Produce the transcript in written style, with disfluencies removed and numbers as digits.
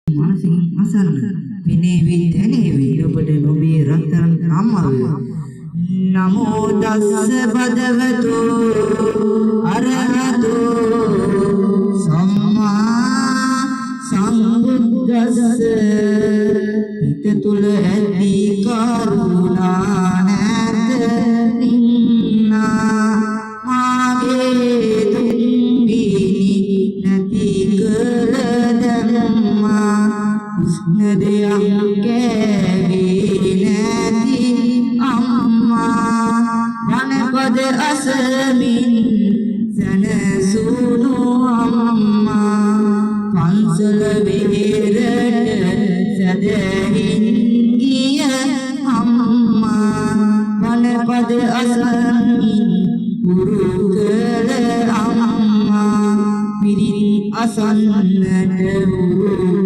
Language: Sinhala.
මනසින් අසන්න විනේවි තැනේවි ඔබට නොබේ රත්තරන් අම්මව නමෝ දස්ස භගවතු අරහතු සම්මා සම්බුද්දස්ස හිත තුල ඇති කරුණා නැත නින්නා මාගේ තුන්බිනි නැති කළ ධම්මා උස්නදයක් කැවි නැති අම්මා වනපද අසමින් සනසුණු අම්මා පන්සල වෙහෙරට සැදහින් ගිය අම්මා වනපද අසමින් උරු කළ අම්මා පිරිත් අසන්නට උරු